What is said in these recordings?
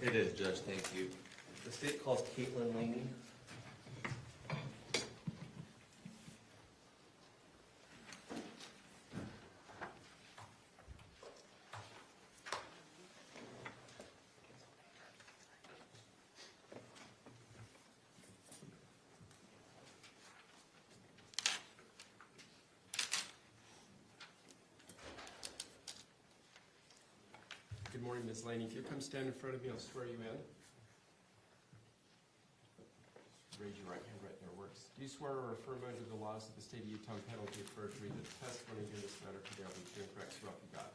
It is, Judge, thank you. The state calls Kaitlyn Laney. Good morning, Ms. Laney. If you come stand in front of me, I'll swear you in. Raise your right hand right there, works. Do you swear or affirm under the laws of the state of Utah, penalty of perjury, that the testimony in this matter today will be true and correct, so help you God?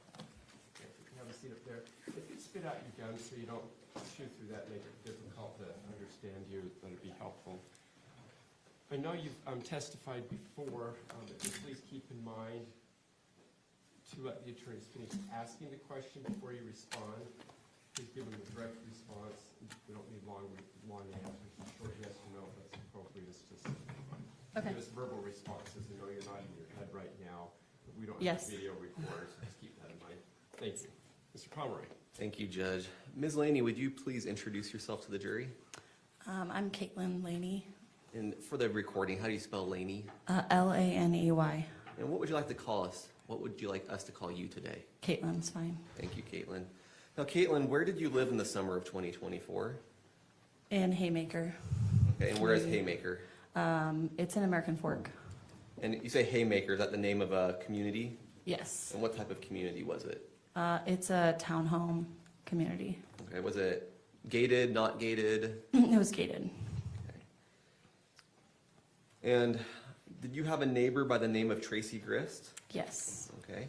Okay, you can have a seat up there. If you spit out your gun so you don't shoot through that, make it difficult to understand you, that'd be helpful. I know you've testified before, but just please keep in mind to let the attorneys finish asking the question before you respond. Please give them a direct response. We don't need long answers. A short yes or no, if that's appropriate. It's just give us verbal responses. I know you're not in your head right now, but we don't have a video recorder, so just keep that in mind. Thank you. Mr. Pomeroy. Thank you, Judge. Ms. Laney, would you please introduce yourself to the jury? I'm Kaitlyn Laney. And for the recording, how do you spell Laney? Laney. And what would you like to call us? What would you like us to call you today? Kaitlyn's fine. Thank you, Kaitlyn. Now, Kaitlyn, where did you live in the summer of 2024? In Haymaker. Okay, and where is Haymaker? It's in American Fork. And you say Haymaker, is that the name of a community? Yes. And what type of community was it? It's a townhome community. Okay, was it gated, not gated? It was gated. Okay. And did you have a neighbor by the name of Tracey Grist? Yes. Okay.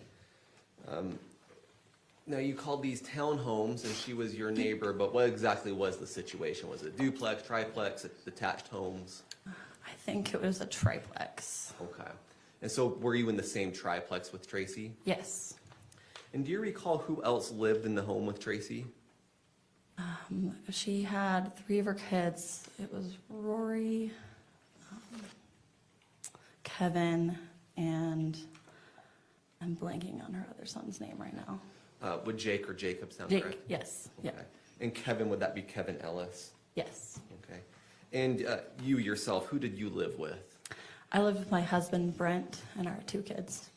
Now you called these townhomes and she was your neighbor, but what exactly was the situation? Was it duplex, triplex, detached homes? I think it was a triplex. Okay. And so were you in the same triplex with Tracey? Yes. And do you recall who else lived in the home with Tracey? She had 3 of her kids. It was Rory, Kevin, and I'm blanking on her other son's name right now. Would Jake or Jacob sound Jake, correct? yes. Okay. Yeah. And Kevin, would that be Kevin Ellis? Yes. Okay. And you yourself, who did you live with? I live with my husband, Brent, and our 2 kids.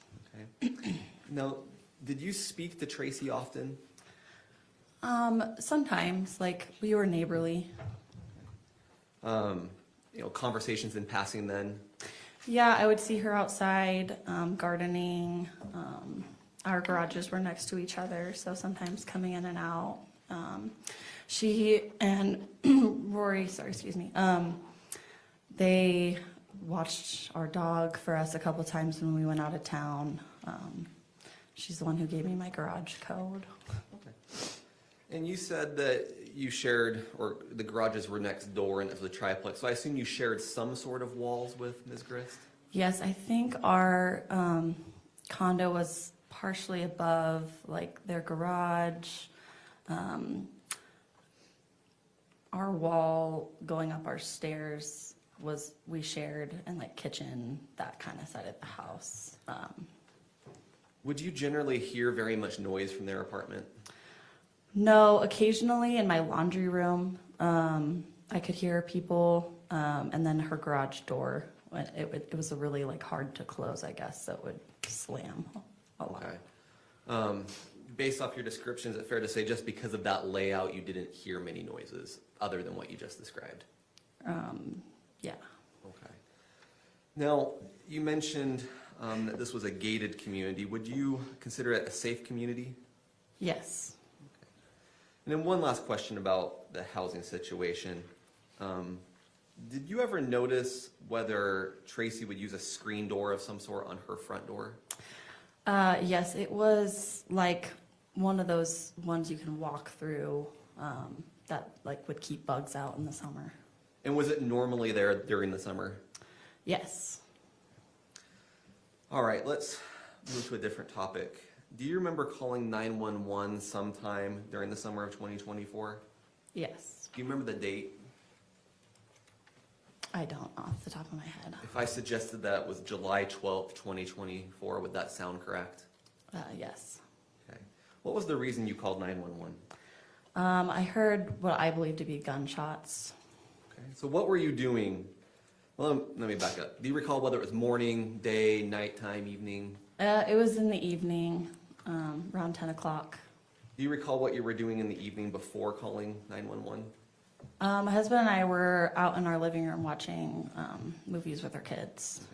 Okay. Now, did you speak to Tracey often? Sometimes, like, we were neighborly. Conversations in passing then? Yeah, I would see her outside, gardening. Our garages were next to each other, so sometimes coming in and out. She and Rory, they watched our dog for us a couple times when we went out of town. She's the one who gave me my garage code. Okay. And you said that you shared, or the garages were next door and it was a triplex, so I assume you shared some sort of walls with Ms. Grist? Yes, I think our condo was partially above, like, their garage. Our wall going up our stairs we shared, and like kitchen, that kind of side of the house. Would you generally hear very much noise from their apartment? No, occasionally in my laundry room, I could hear people, and then her garage door, it was really like hard to close, I guess, so it would slam a lot. Okay. Based off your description, is it fair to say just because of that layout, you didn't hear many noises other than what you just described? Yeah. Okay. Now, you mentioned that this was a gated community. Would you consider it a safe community? Yes. Okay. And then one last question about the housing situation. Did you ever notice whether Tracey would use a screen door of some sort on her front door? Yes, it was like one of those ones you can walk through, that like would keep bugs out in the summer. And was it normally there during the summer? Yes. All right, let's move to a different topic. Do you remember calling 911 sometime during the summer of 2024? Yes. Do you remember the date? I don't off the top of my head. If I suggested that was July 12th, 2024, would that sound correct? Yes. Okay. What was the reason you called 911? I heard what I believe to be gunshots. Okay. So what were you doing? Well, let me back up. Do you recall whether it was morning, day, nighttime, evening? It was in the evening, around 10 o'clock. Do you recall what you were doing in the evening before calling 911? My husband and I were out in our living room watching movies with our kids.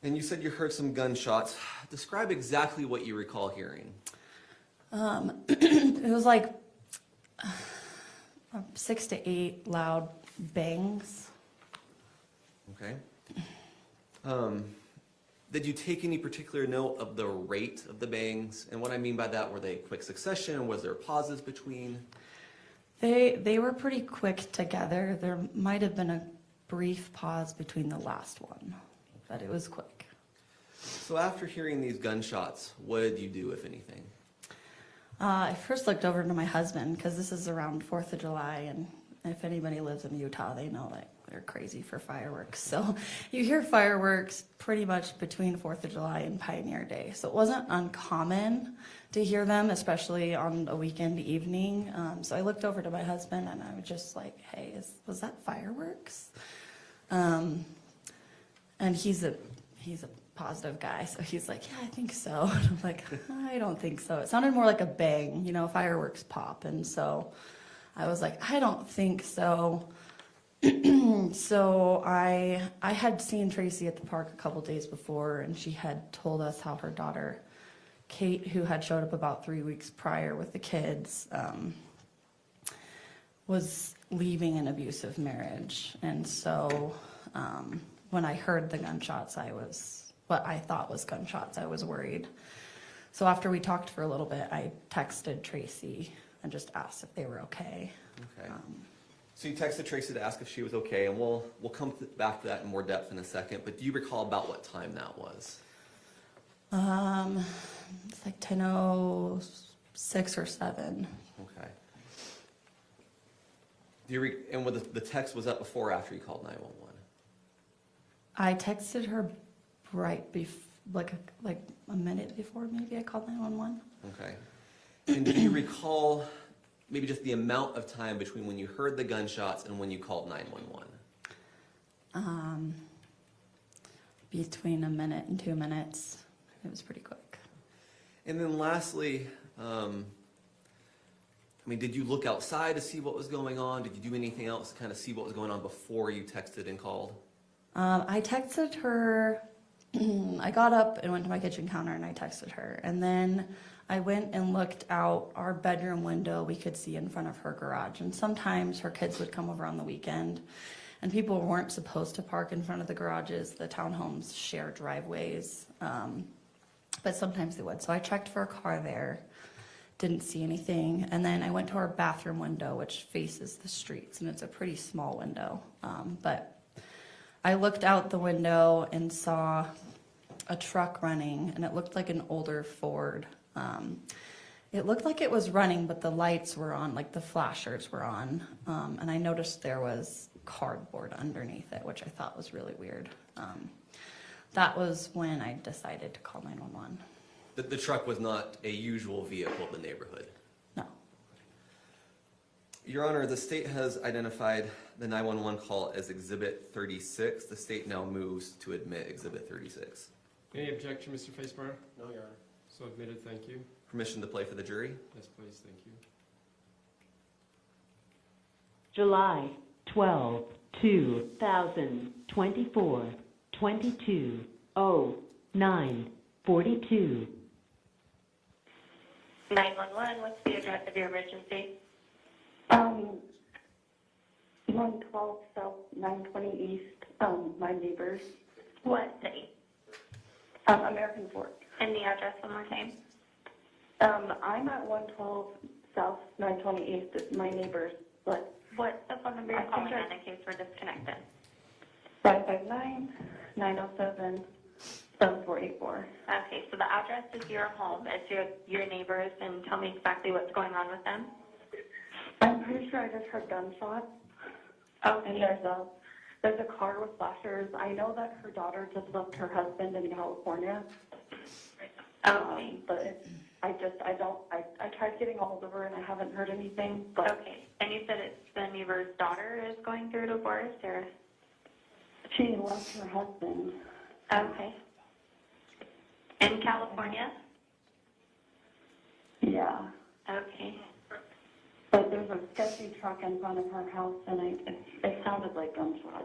And you said you heard some gunshots. Describe exactly what you recall hearing. It was like 6 to 8 loud bangs. Okay. Did you take any particular note of the rate of the bangs? And what I mean by that, were they quick succession? Was there pauses between? They were pretty quick together. There might have been a brief pause between the last one, but it was quick. So after hearing these gunshots, what did you do, if anything? I first looked over to my husband because this is around 4th of July, and if anybody lives in Utah, they know that they're crazy for fireworks. So you hear fireworks pretty much between 4th of July and Pioneer Day. So it wasn't uncommon to hear them, especially on a weekend evening. So I looked over to my husband and I was just like, hey, was that fireworks? And he's a positive guy, so he's like, yeah, I think so. And I'm like, I don't think so. It sounded more like a bang, fireworks pop. And so I was like, I don't think so. So I had seen Tracey at the park a couple days before, and she had told us how her daughter, Kate, who had showed up about 3 weeks prior with the kids, was leaving an abusive marriage. And so when I heard the gunshots, what I thought was gunshots, I was worried. So after we talked for a little bit, I texted Tracey and just asked if they were okay. Okay. So you texted Tracey to ask if she was okay, and we'll come back to that in more depth in a second, but do you recall about what time that was? It's like 10:06 or 7. Okay. And the text was up before or after you called 911? I texted her right like a minute before maybe I called 911. Okay. And do you recall maybe just the amount of time between when you heard the gunshots and when you called 911? Between a minute and 2 minutes. It was pretty quick. And then lastly, did you look outside to see what was going on? Did you do anything else to kind of see what was going on before you texted and called? I texted her. I got up and went to my kitchen counter and I texted her. And then I went and looked out our bedroom window. We could see in front of her garage. And sometimes her kids would come over on the weekend and people weren't supposed to park in front of the garages. The townhomes share driveways, but sometimes they would. So I checked for a car there, didn't see anything. And then I went to our bathroom window, which faces the streets, and it's a pretty small window. But I looked out the window and saw a truck running, and it looked like an older Ford. It looked like it was running, but the lights were on, like the flashers were on. And I noticed there was cardboard underneath it, which I thought was really weird. That was when I decided to call 911. The truck was not a usual vehicle in the neighborhood? No. Your Honor, the state has identified the 911 call as Exhibit 36. The state now moves to admit Exhibit 36. Any objection, Mr. Facebar? No, Your Honor. So admitted, thank you. Permission to play for the jury? Yes, please, thank you. July 12, 2024, 22:09:42. 911, what's the address of your emergency? 112 South 920 East, my neighbors. What city? American Fork. And the address one more time. I'm at 112 South 920 East, it's my neighbors, but What's the phone number I you're think calling I- on in case we're disconnected? 559-907-7484. Okay, so the address is your home, it's your neighbors, and tell me exactly what's going on with them. I'm pretty sure I just heard gunshots, and Okay, there's a car with flashers. I know that her daughter just left her husband in California, okay. but I tried getting a hold of her and I haven't heard anything, but Okay, and you said it's the neighbor's daughter is going through a divorce, or? she left her husband. Okay. In California? Yeah. Okay. But there's a sketchy truck in front of her house and it sounded like gunshots.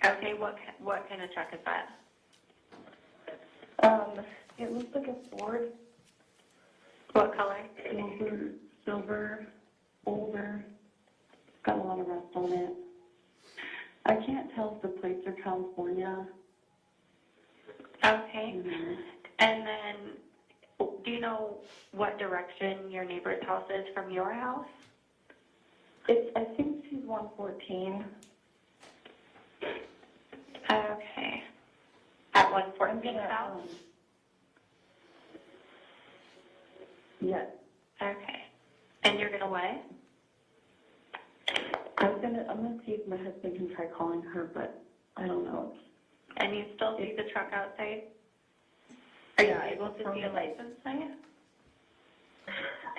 Okay, what kind of truck is that? It looks like a Ford, What color? silver, older, got a lot of rust on it. I can't tell if the plates are California. Okay. Mhm. And then, do you know what direction your neighbor's house is from your house? I think she's 114. Okay. At I'm 114 gonna, South? yes. Okay. And you're gonna what? I'm gonna see if my husband can try calling her, but I don't know. And you still see the truck outside? Are you Yeah, able it's to from see a the- license plate?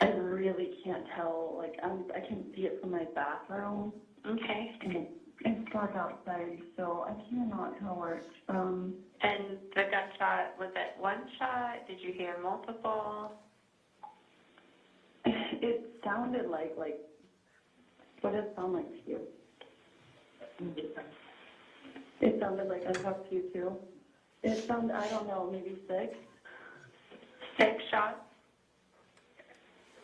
I really can't tell. Like, I can see it from my bathroom, Okay. and it's dark outside, so I cannot tell where it's from. And the gunshot, was it one shot? Did you hear multiple? It sounded like, what did it sound like to you? It sounded like I talked to you too. It sounded, I don't know, maybe 6, 6 shots?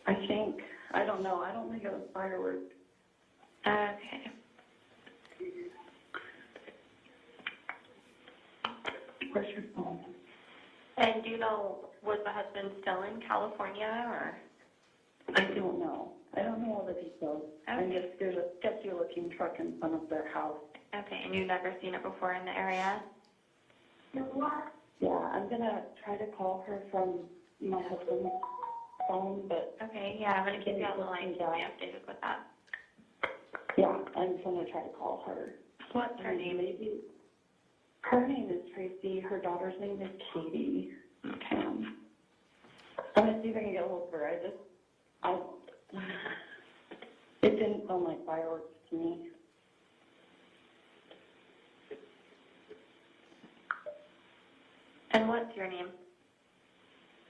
I think. I don't know. I don't think it was fireworks. Okay. Where's your phone? And do you know, was the husband still in California, or? I don't know. I don't know all the details. Okay. There's a sketchy looking truck in front of their house. Okay, and you've never seen it before in the area? Yeah, I'm gonna try to call her from my husband's phone, but Okay, yeah, I'm gonna keep you on the line, keep me updated with that. yeah, I'm gonna try to call her. What's her name? Maybe. Her name is Tracey. Her daughter's name is Katie. Okay. I'm gonna see if I can get a hold of her. It didn't sound like fireworks to me. And what's your name?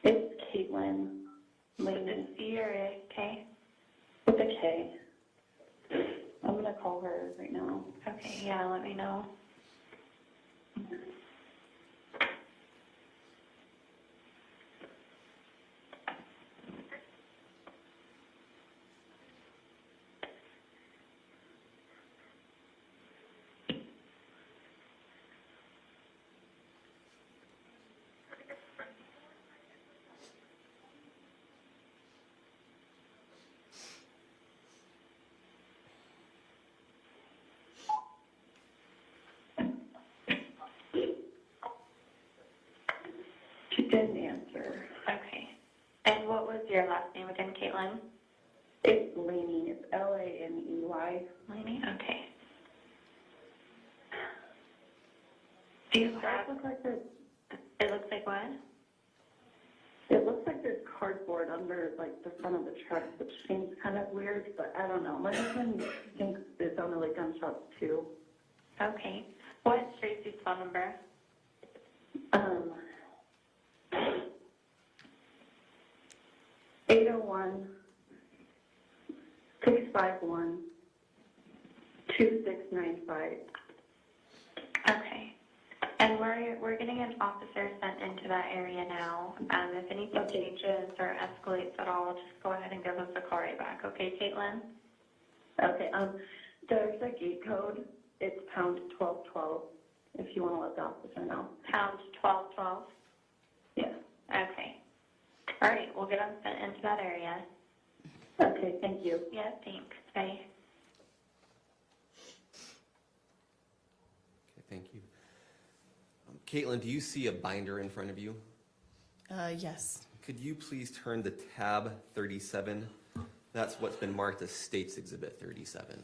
It's Kaitlyn. With Laney. a C or a K? With a K. I'm gonna call her right now. Okay, yeah, let me know. She didn't answer. Okay. And what was your last name again, Kaitlyn? It's Laney. It's Laney. Laney? Okay. Do you have, it looks like what? It looks like there's cardboard under like the front of the truck, which seems kind of weird, but I don't know. My husband thinks it sounded like gunshots too. Okay. What's Tracy's phone number? 801-651-2695. Okay. And we're getting an officer sent into that area now. If anything Okay. changes or escalates at all, just go ahead and give us a call right back. Okay, Kaitlyn? Okay, there's a gate code. It's pound 1212, if you want to let the officer know. Pound 1212. Yeah. Okay. All right, we'll get them sent into that area. Okay, thank you. Yeah, thanks. Bye. Okay, thank you. Kaitlyn, do you see a binder in front of you? Yes. Could you please turn to tab 37? That's what's been marked as States Exhibit 37.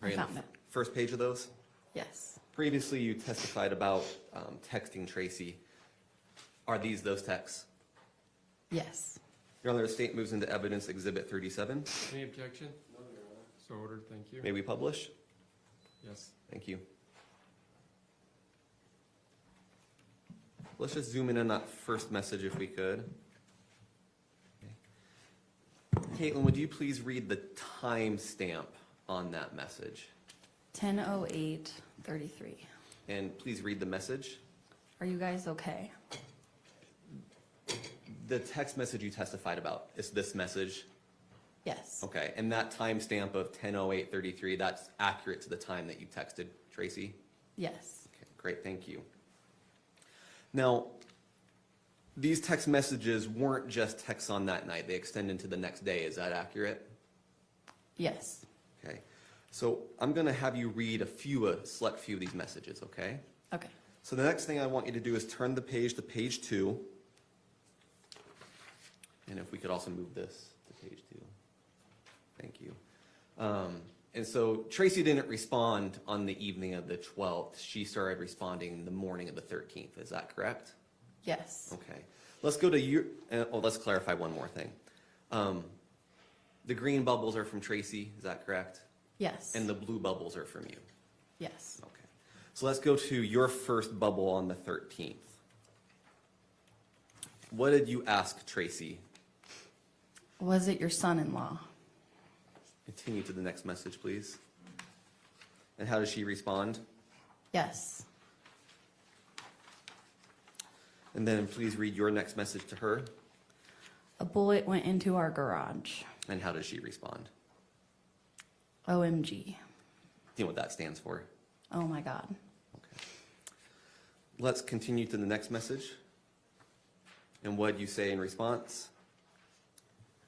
I Right, found it. First page of those? Yes. Previously, you testified about texting Tracey. Are these those texts? Yes. Your Honor, the state moves into evidence exhibit 37. Any objection? No, Your Honor. So ordered, thank you. May we publish? Yes. Thank you. Let's just zoom in on that first message if we could. Okay. Kaitlyn, would you please read the time stamp on that message? 10:08:33. And please read the message. Are you guys okay? The text message you testified about, is this message? Yes. Okay, and that timestamp of 10:08:33, that's accurate to the time that you texted Tracey? Yes. Okay, great, thank you. Now, these text messages weren't just texts on that night, they extend into the next day, is that accurate? Yes. Okay, so I'm gonna have you read a select few of these messages, okay? Okay. So the next thing I want you to do is turn the page to page 2. And if we could also move this to page 2. Thank you. And so Tracey didn't respond on the evening of the 12th. She started responding in the morning of the 13th. Is that correct? Yes. Okay. Let's go to your, let's clarify one more thing. The green bubbles are from Tracey, is that correct? Yes. And the blue bubbles are from you? Yes. Okay. So let's go to your first bubble on the 13th. What did you ask Tracey? Was it your son-in-law? Continue to the next message, please. And how does she respond? Yes. And then please read your next message to her. A bullet went into our garage. And how does she respond? OMG. Do you know what that stands for? Oh my God. Okay. Let's continue to the next message. And what did you say in response?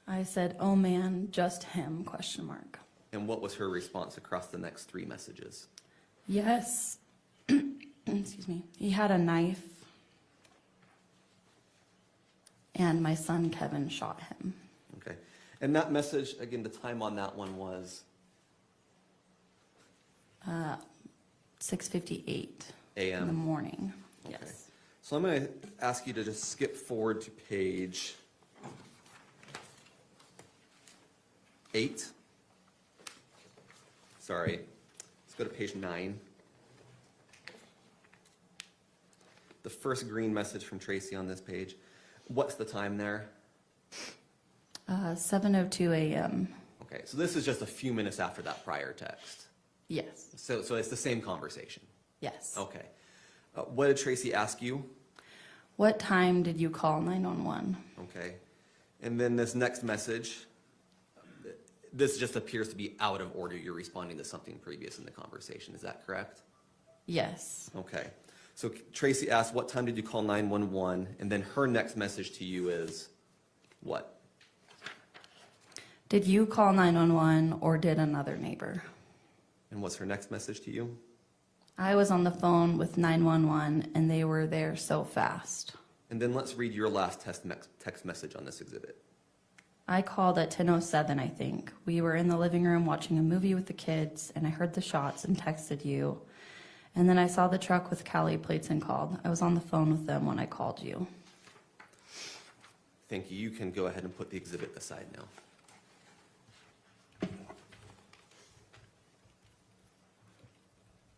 I said, oh man, just him, question mark. And what was her response across the next 3 messages? Yes. Excuse me. He had a knife. And my son Kevin shot him. Okay. And that message, again, the time on that one was? 6:58 AM. in the morning. Okay. Yes. So I'm going to ask you to just skip forward to page 8. Sorry. Let's go to page 9. The first green message from Tracey on this page. What's the time there? 7:02 a.m. Okay, so this is just a few minutes after that prior text. Yes. So it's the same conversation. Yes. Okay. What did Tracey ask you? What time did you call 911? Okay. And then this next message, this just appears to be out of order. You're responding to something previous in the conversation. Is that correct? Yes. Okay. So Tracey asked, what time did you call 911? And then her next message to you is what? Did you call 911 or did another neighbor? And what's her next message to you? I was on the phone with 911 and they were there so fast. And then let's read your last text message on this exhibit. I called at 10:07, I think. We were in the living room watching a movie with the kids and I heard the shots and texted you. And then I saw the truck with Cali plates and called. I was on the phone with them when I called you. Thank you. You can go ahead and put the exhibit aside now.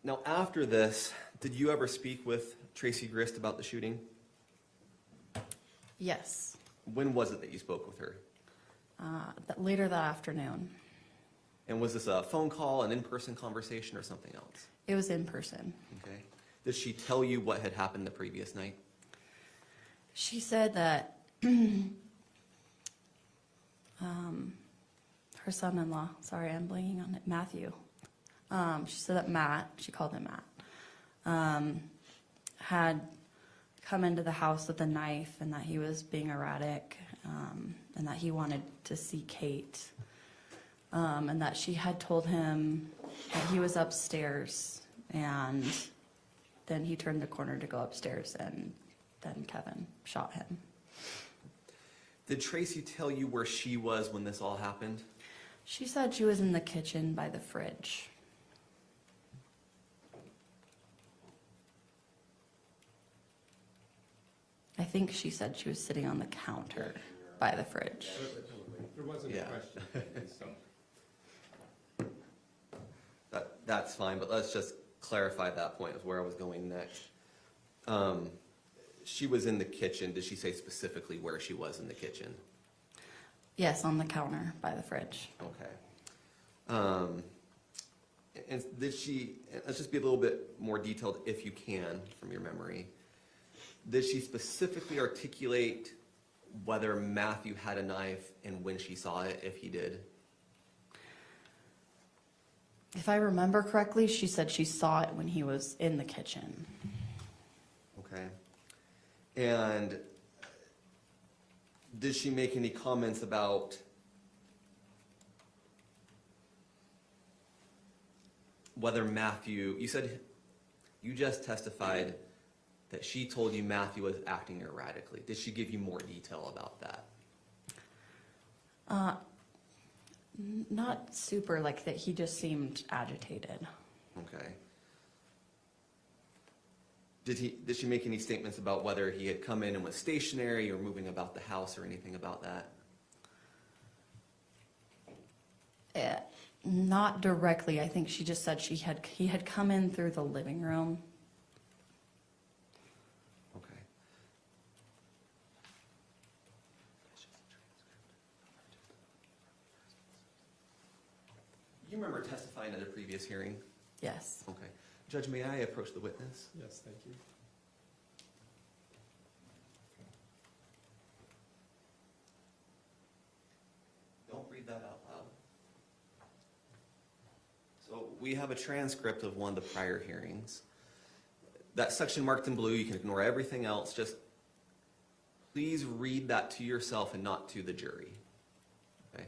Now, after this, did you ever speak with Tracey Grist about the shooting? Yes. When was it that you spoke with her? Later that afternoon. And was this a phone call, an in-person conversation, or something else? It was in person. Okay. Did she tell you what had happened the previous night? She said that her son-in-law, sorry, I'm blanking on it, Matthew. She said that Matt, she called him Matt, had come into the house with a knife and that he was being erratic, and that he wanted to see Kate, and that she had told him that he was upstairs, and then he turned the corner to go upstairs and then Kevin shot him. Did Tracey tell you where she was when this all happened? She said she was in the kitchen by the fridge. I think she said she was sitting on the counter by the fridge. There wasn't a Yeah. question, so. That's fine, but let's just clarify that point of where I was going next. She was in the kitchen. Did she say specifically where she was in the kitchen? Yes, on the counter by the fridge. Okay. And did she, let's just be a little bit more detailed if you can from your memory. Did she specifically articulate whether Matthew had a knife and when she saw it, if he did? If I remember correctly, she said she saw it when he was in the kitchen. Okay. And did she make any comments about whether Matthew, you said, you just testified that she told you Matthew was acting erratically. Did she give you more detail about that? Not super like that, he just seemed agitated. Okay. Did she make any statements about whether he had come in and was stationary or moving about the house or anything about that? Not directly, I think she just said he had come in through the living room. Okay. You remember testifying at a previous hearing? Yes. Okay. Judge, may I approach the witness? Yes, thank you. Don't read that out loud. So we have a transcript of one of the prior hearings. That section marked in blue, you can ignore everything else. Just please read that to yourself and not to the jury. Okay?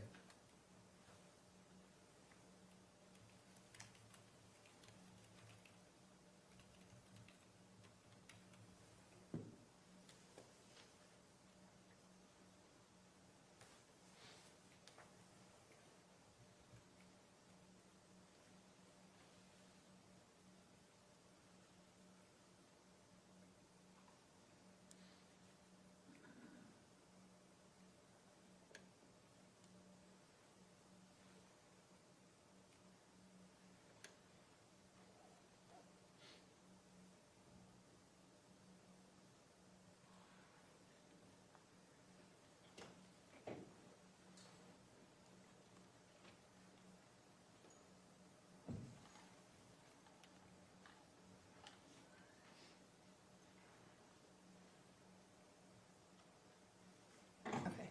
Okay.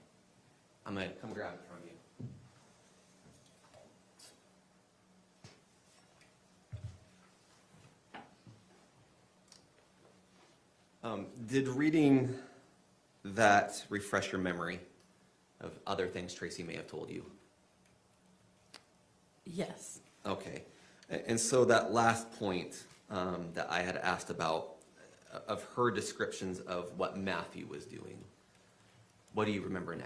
I'm gonna come grab it from you. Did reading that refresh your memory of other things Tracey may have told you? Yes. Okay. And so that last point that I had asked about, of her descriptions of what Matthew was doing, what do you remember now?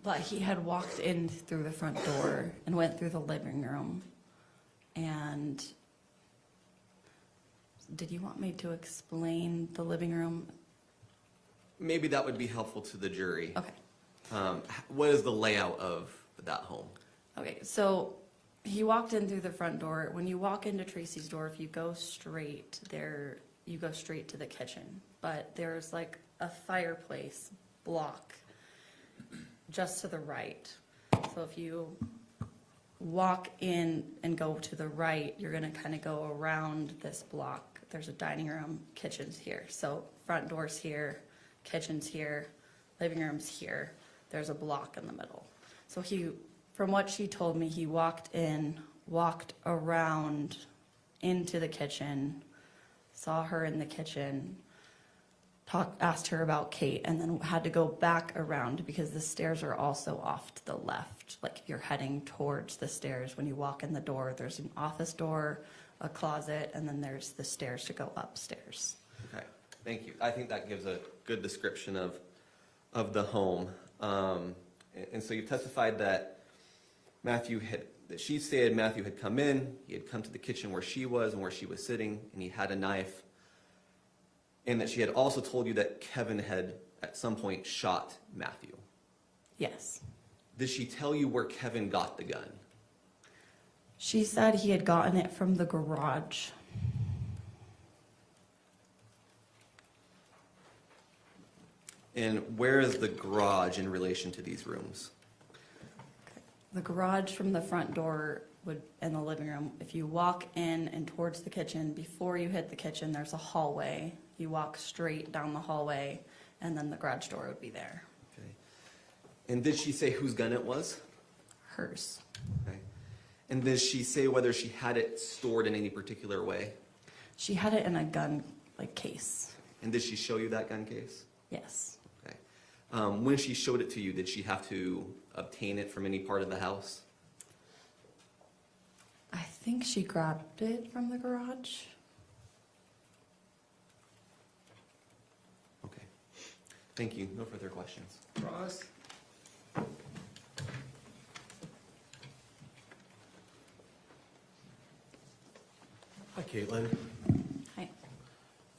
But he had walked in through the front door and went through the living room. And did you want me to explain the living room? Maybe that would be helpful to the jury. Okay. What is the layout of that home? Okay, so he walked in through the front door. When you walk into Tracey's door, if you go straight there, you go straight to the kitchen. But there's like a fireplace block just to the right. So if you walk in and go to the right, you're gonna kind of go around this block. There's a dining room, kitchen's here. So front door's here, kitchen's here, living room's here. There's a block in the middle. So from what she told me, he walked in, walked around into the kitchen, saw her in the kitchen, asked her about Kate, and then had to go back around because the stairs are also off to the left. Like if you're heading towards the stairs, when you walk in the door, there's an office door, a closet, and then there's the stairs to go upstairs. Okay, thank you. I think that gives a good description of the home. And so you testified that she stated Matthew had come in, he had come to the kitchen where she was and where she was sitting, and he had a knife. And that she had also told you that Kevin had at some point shot Matthew. Yes. Did she tell you where Kevin got the gun? She said he had gotten it from the garage. And where is the garage in relation to these rooms? The garage from the front door would, in the living room, if you walk in and towards the kitchen, before you hit the kitchen, there's a hallway. You walk straight down the hallway, and then the garage door would be there. Okay. And did she say whose gun it was? Hers. Okay. And did she say whether she had it stored in any particular way? She had it in a gun, like, case. And did she show you that gun case? Yes. Okay. When she showed it to you, did she have to obtain it from any part of the house? I think she grabbed it from the garage. Okay. Thank you. No further questions. Ross? Hi, Kaitlyn. Hi.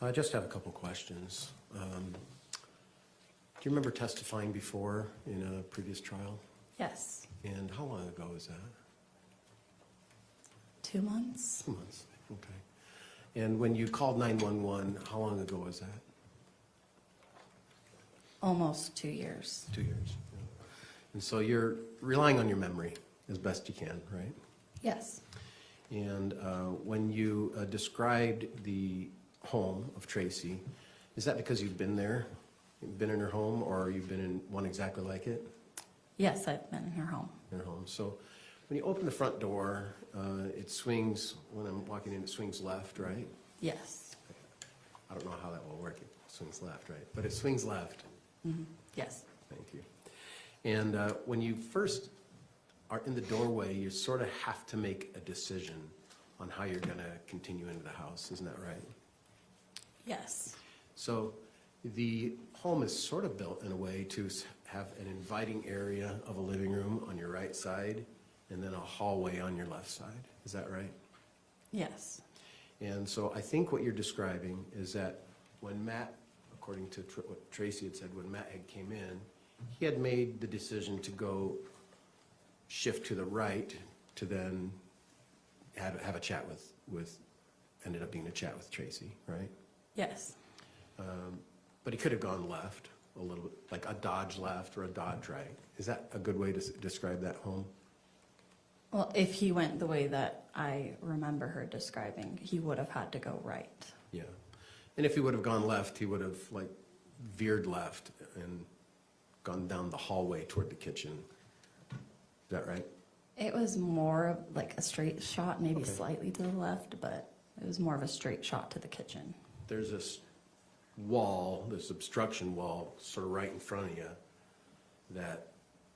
I just have a couple questions. Do you remember testifying before in a previous trial? Yes. And how long ago was that? 2 months. 2 months. Okay. And when you called 911, how long ago was that? Almost 2 years. 2 years. Yeah. And so you're relying on your memory as best you can, right? Yes. And when you described the home of Tracey, is that because you've been there? You've been in her home, or you've been in one exactly like it? Yes, I've been in her home. In her home. So when you open the front door, it swings, when I'm walking in, it swings left, right? Yes. I don't know how that will work. It swings left, right? But it swings left. Mm-hmm. Yes. Thank you. And when you first are in the doorway, you sort of have to make a decision on how you're going to continue into the house. Isn't that right? Yes. So the home is sort of built in a way to have an inviting area of a living room on your right side and then a hallway on your left side. Is that right? Yes. And so I think what you're describing is that when Matt, according to what Tracey had said, when Matt had came in, he had made the decision to go shift to the right to then have a chat with ended up being a chat with Tracey, right? Yes. But he could have gone left a little bit, like a dodge left or a dodge right. Is that a good way to describe that home? Well, if he went the way that I remember her describing, he would have had to go right. Yeah. And if he would have gone left, he would have like veered left and gone down the hallway toward the kitchen. Is that right? It was more of like a straight shot, maybe Okay. slightly to the left, but it was more of a straight shot to the kitchen. There's this wall, this obstruction wall, sort of right in front of you, that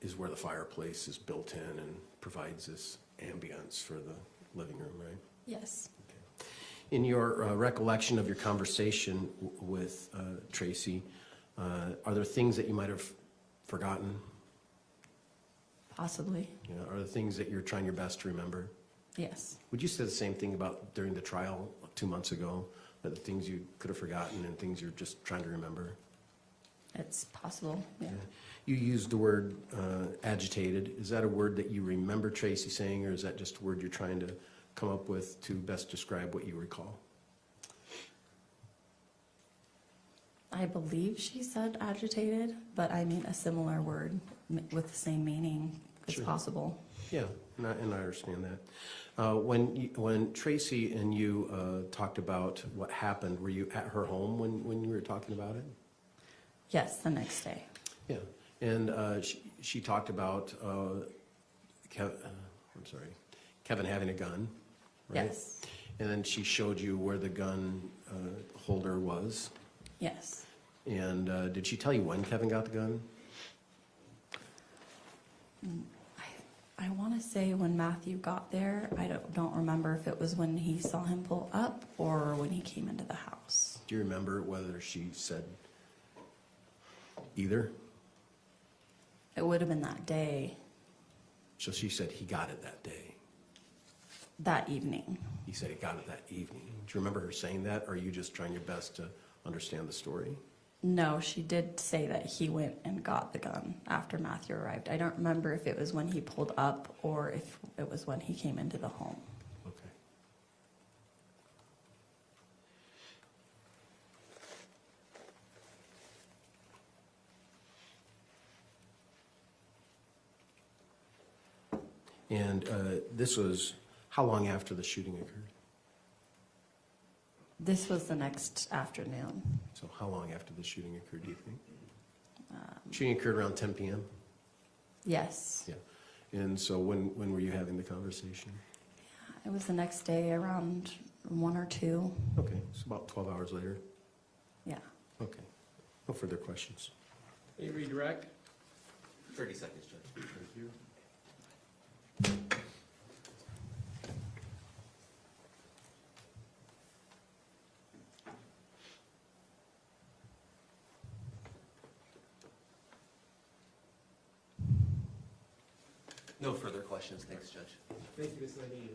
is where the fireplace is built in and provides this ambience for the living room, right? Yes. In your recollection of your conversation with Tracey, are there things that you might have forgotten? Possibly. You know, are there things that you're trying your best to remember? Yes. Would you say the same thing about during the trial 2 months ago? That the things you could have forgotten and things you're just trying to remember? It's possible. Yeah. You used the word agitated. Is that a word that you remember Tracey saying, or is that just a word you're trying to come up with to best describe what you recall? I believe she said agitated, but I mean a similar word with the same meaning is Sure. possible. Yeah, and I understand that. When Tracey and you talked about what happened, were you at her home when you were talking about it? Yes, the next day. Yeah, and she talked about Kevin having a gun, right? Yes. And then she showed you where the gun holder was. Yes. And did she tell you when Kevin got the gun? I want to say when Matthew got there, I don't remember if it was when he saw him pull up or when he came into the house. Do you remember whether she said either? It would have been that day, So she said he got it that day. that evening. He said he got it that evening. Do you remember her saying that, or are you just trying your best to understand the story? No, she did say that he went and got the gun after Matthew arrived. I don't remember if it was when he pulled up or if it was when he came into the home. Okay. And this was how long after the shooting occurred? This was the next afternoon. So how long after the shooting occurred, do you think? Shooting occurred around 10 p.m.? Yes. Yeah. And so when were you having the conversation? It was the next day around 1 or 2. Okay, so about 12 hours later? Yeah. Okay. No further questions. Any redirect? 30 seconds, Judge. Thank you. No further questions, thanks, Judge. Thank you, Ms. Laney.